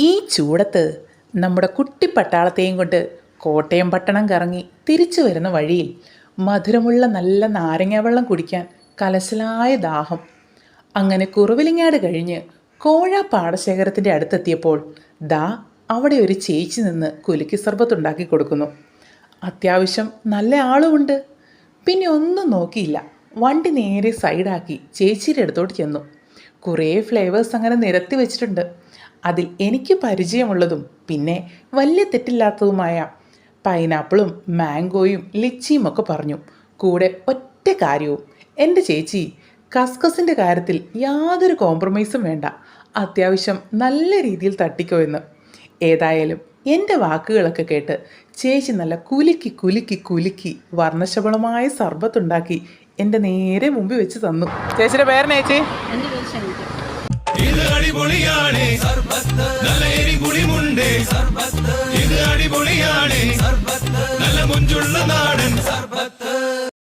ഈ ചൂടത്ത് നമ്മുടെ കുട്ടിപ്പട്ടാളത്തെയും കൊണ്ട് കോട്ടയം പട്ടണം കറങ്ങി തിരിച്ചു വരുന്ന വഴിയിൽ മധുരമുള്ള നല്ല നാരങ്ങ വെള്ളം കുടിക്കാൻ കലശലായ ദാഹം. അങ്ങനെ കുറുവിലിങ്ങാട് കഴിഞ്ഞ് കോഴ പാടശേഖരത്തിൻ്റെ അടുത്തെത്തിയപ്പോൾ ദാ അവിടെ ഒരു ചേച്ചി നിന്ന് കുലുക്കി സർബത്തുണ്ടാക്കി കൊടുക്കുന്നു. അത്യാവശ്യം നല്ല ആളുമുണ്ട്. പിന്നെ ഒന്നും നോക്കിയില്ല, വണ്ടി നേരെ സൈഡാക്കി ചേച്ചിയുടെ അടുത്തോട്ട് ചെന്നു. കുറേ ഫ്ലേവേഴ്സ് അങ്ങനെ നിരത്തി വെച്ചിട്ടുണ്ട്. അതിൽ എനിക്ക് പരിചയമുള്ളതും പിന്നെ വലിയ തെറ്റില്ലാത്തതുമായ പൈനാപ്പിളും മാംഗോയും ലിച്ചിയും ഒക്കെ പറഞ്ഞു. കൂടെ ഒറ്റ കാര്യവും, എൻ്റെ ചേച്ചി കസ്കസിൻ്റെ കാര്യത്തിൽ യാതൊരു കോംപ്രമൈസും വേണ്ട, അത്യാവശ്യം നല്ല രീതിയിൽ തട്ടിക്കോ എന്ന്. ഏതായാലും എൻ്റെ വാക്കുകളൊക്കെ കേട്ട് ചേച്ചി നല്ല കുലുക്കി കുലുക്കി കുലുക്കി വർണ്ണശബളമായ സർബത്തുണ്ടാക്കി എൻ്റെ നേരെ മുമ്പിൽ വെച്ച് തന്നു. ചേച്ചിയുടെ പേരെന്നാ ചേച്ചി? ഇത് അടിപൊളിയാണ്, നല്ല എരിപുളിമുണ്ട്. ഇത് അടിപൊളിയാണ്, നല്ല മുഞ്ചുള്ള നാടൻ